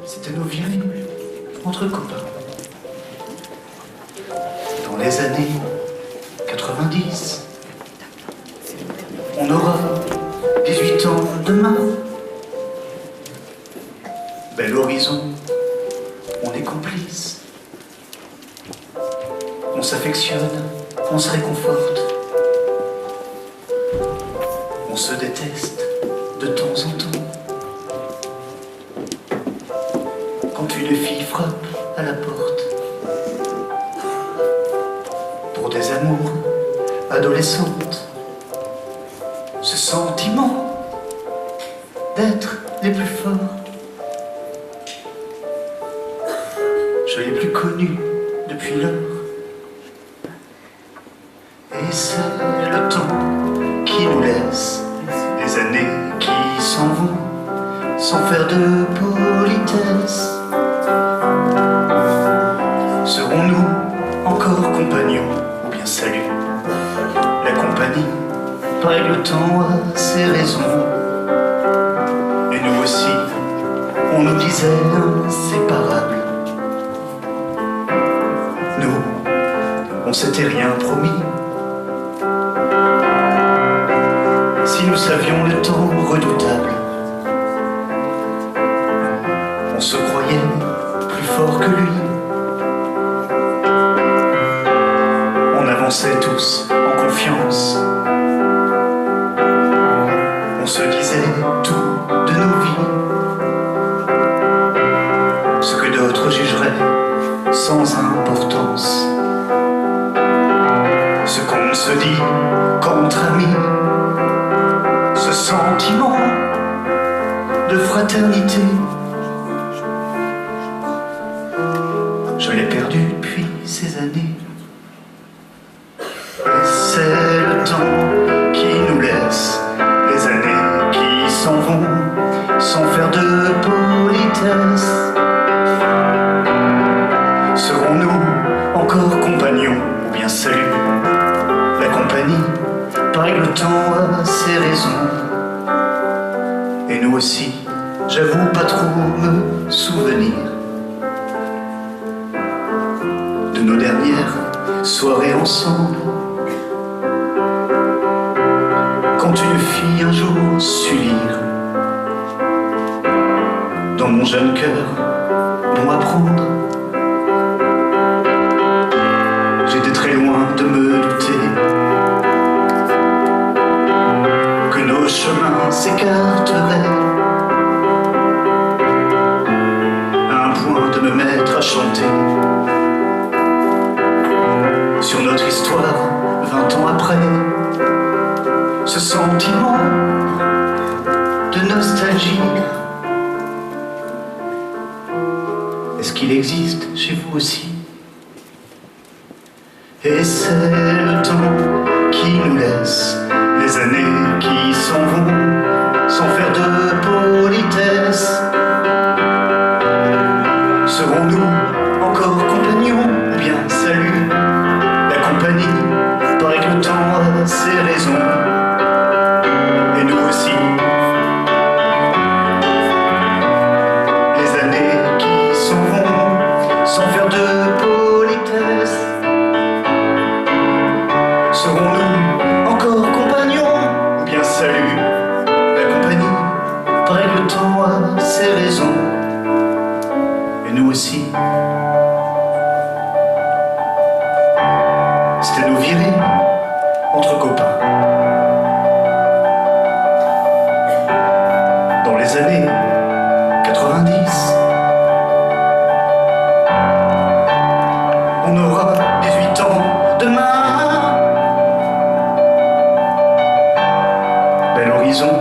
C'était nos virées entre copains. Dans les années 90, on aura 18 ans demain. Bel horizon, on est complices. On s'affectionne, on se réconforte. On se déteste de temps en temps. Quand une fille frappe à la porte pour des amours adolescentes, ce sentiment d'être les plus forts, je l'ai plus connu depuis lors. Et c'est le temps qui nous laisse, les années qui s'en vont sans faire de politesse. Serons-nous encore compagnons ou bien salut? La compagnie, paraît que le temps a ses raisons. Et nous aussi, on nous disait inséparables. Nous, on s'était rien promis. Si nous savions le temps redoutable, on se croyait plus fort que lui. On avançait tous en confiance. On se disait tout de nos vies, ce que d'autres jugeraient sans importance. Ce qu'on se dit qu'entre amis, ce sentiment de fraternité, je l'ai perdu depuis ces années. Et c'est le temps qui nous laisse, les années qui s'en vont sans faire de politesse. Serons-nous encore compagnons ou bien salut? La compagnie, paraît que le temps a ses raisons. Et nous aussi, j'avoue pas trop me souvenir de nos dernières soirées ensemble. Quand une fille un jour sut lire dans mon jeune cœur bon apprendre, j'étais très loin de me douter que nos chemins s'écarteraient, à un point de me mettre à chanter sur notre histoire 20 ans après. Ce sentiment de nostalgie, est-ce qu'il existe chez vous aussi? Et c'est le temps qui nous laisse, les années qui s'en vont sans faire de politesse. Serons-nous encore compagnons ou bien salut? La compagnie, paraît que le temps a ses raisons. Et nous aussi, les années qui s'en vont sans faire de politesse. Serons-nous encore compagnons ou bien salut? La compagnie, paraît que le temps a ses raisons. Et nous aussi, c'était nos virées entre copains. Dans les années 90, on aura 18 ans demain. Bel horizon.